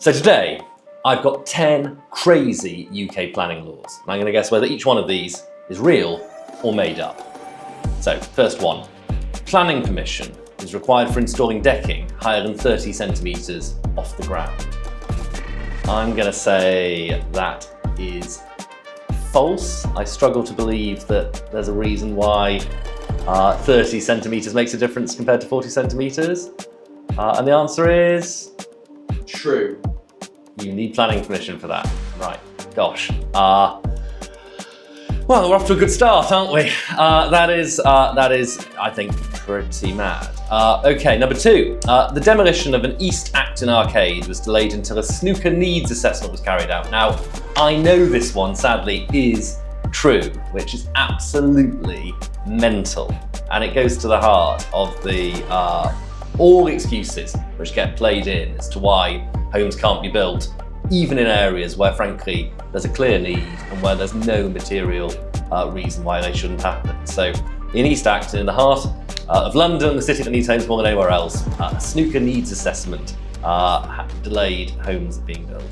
So today, I've got 10 crazy UK planning laws. And I'm going to guess whether each one of these is real or made up. So, first one. Planning permission is required for installing decking higher than 30 centimetres off the ground. I'm going to say that is false. I struggle to believe that there's a reason why 30 centimetres makes a difference compared to 40 centimetres. And the answer is... true. You need planning permission for that. Right, gosh. Well, we're off to a good start, aren't we? That is, I think, pretty mad. Okay, number two. The demolition of an East Acton arcade was delayed until a snooker needs assessment was carried out. Now, I know this one, sadly, is true, which is absolutely mental. And it goes to the heart of the all excuses which get played in as to why homes can't be built, even in areas where, frankly, there's a clear need and where there's no material reason why they shouldn't happen. So, in East Acton, in the heart of London, the city that needs homes more than anywhere else, a snooker needs assessment delayed homes being built.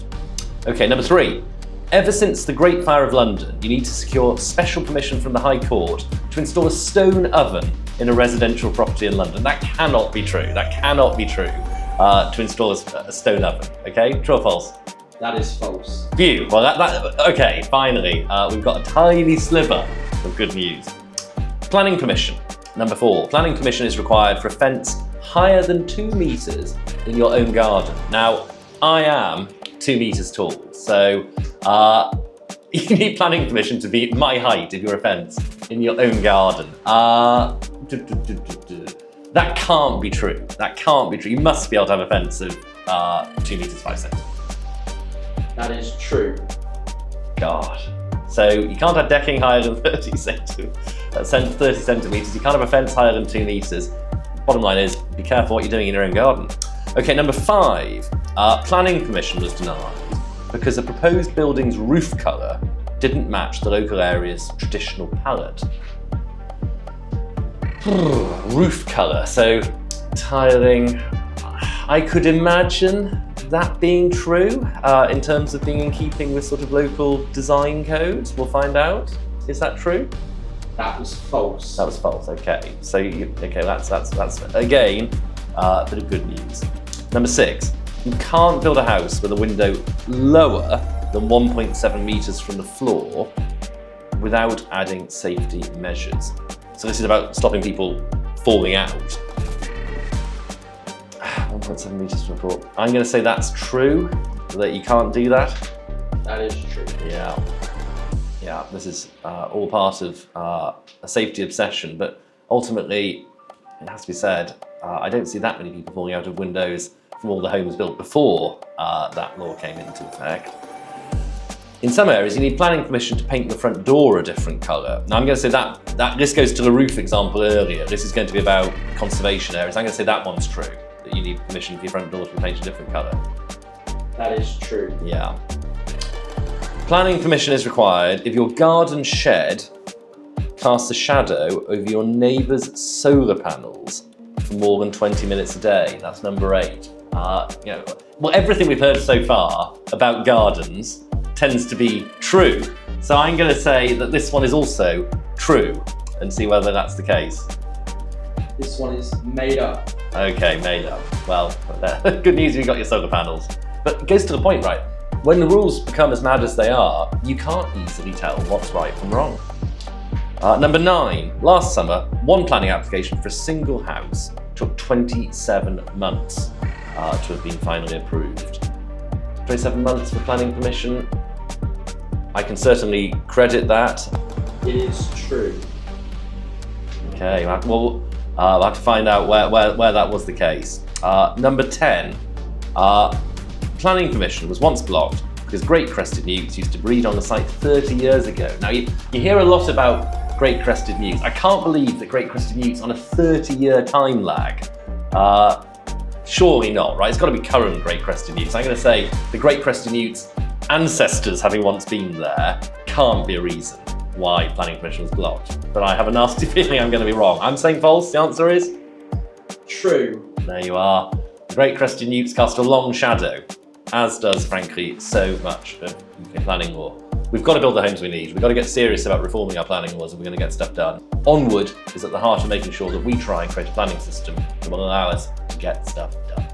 Okay, number three. Ever since the Great Fire of London, you need to secure special permission from the High Court to install a stone oven in a residential property in London. That cannot be true. That cannot be true. To install a stone oven. Okay, true or false? That is false. Phew. Well, okay, finally, we've got a tiny sliver of good news. Planning permission. Number four. Planning permission is required for a fence higher than 2 metres in your own garden. Now, I am 2 metres tall, so you need planning permission to be my height if you're a fence in your own garden. That can't be true. That can't be true. You must be able to have a fence of 2 metres 5 centimetres. That is true. God. So you can't have decking higher than 30 centimetres. You can't have a fence higher than 2 metres. Bottom line is, be careful what you're doing in your own garden. Okay, number five. Planning permission was denied because the proposed building's roof colour didn't match the local area's traditional palette. Roof colour, so tiling. I could imagine that being true in terms of being in keeping with sort of local design codes. We'll find out. Is that true? That was false. That was false. Okay, so that's again a bit of good news. Number six. You can't build a house with a window lower than 1.7 metres from the floor without adding safety measures. So this is about stopping people falling out. 1.7 metres from the floor. I'm going to say that's true, that you can't do that. That is true. Yeah, this is all part of a safety obsession, but ultimately, it has to be said, I don't see that many people falling out of windows from all the homes built before that law came into effect. In some areas, you need planning permission to paint the front door a different colour. Now, I'm going to say that this goes to the roof example earlier. This is going to be about conservation areas. I'm going to say that one's true, that you need permission for your front door to be painted a different colour. That is true. Yeah. Planning permission is required if your garden shed casts a shadow over your neighbour's solar panels for more than 20 minutes a day. That's number 8. Well, everything we've heard so far about gardens tends to be true. So I'm going to say that this one is also true and see whether that's the case. This one is made up. Okay, made up. Well, good news you got your solar panels. But it goes to the point, right? When the rules become as mad as they are, you can't easily tell what's right from wrong. Number 9. Last summer, one planning application for a single house took 27 months to have been finally approved. 27 months for planning permission. I can certainly credit that. It is true. Okay, well, I'll have to find out where that was the case. Number 10. Planning permission was once blocked because great crested newts used to breed on the site 30 years ago. Now, you hear a lot about great crested newts. I can't believe that great crested newts on a 30-year time lag. Surely not, right? It's got to be current great crested newts. I'm going to say the great crested newts ancestors having once been there can't be a reason why planning permission was blocked. But I have a nasty feeling I'm going to be wrong. I'm saying false. The answer is true. There you are. The great crested newts cast a long shadow as does, frankly, so much of UK planning law. We've got to build the homes we need. We've got to get serious about reforming our planning laws if we're going to get stuff done. Onward is at the heart of making sure that we try and create a planning system that will allow us to get stuff done.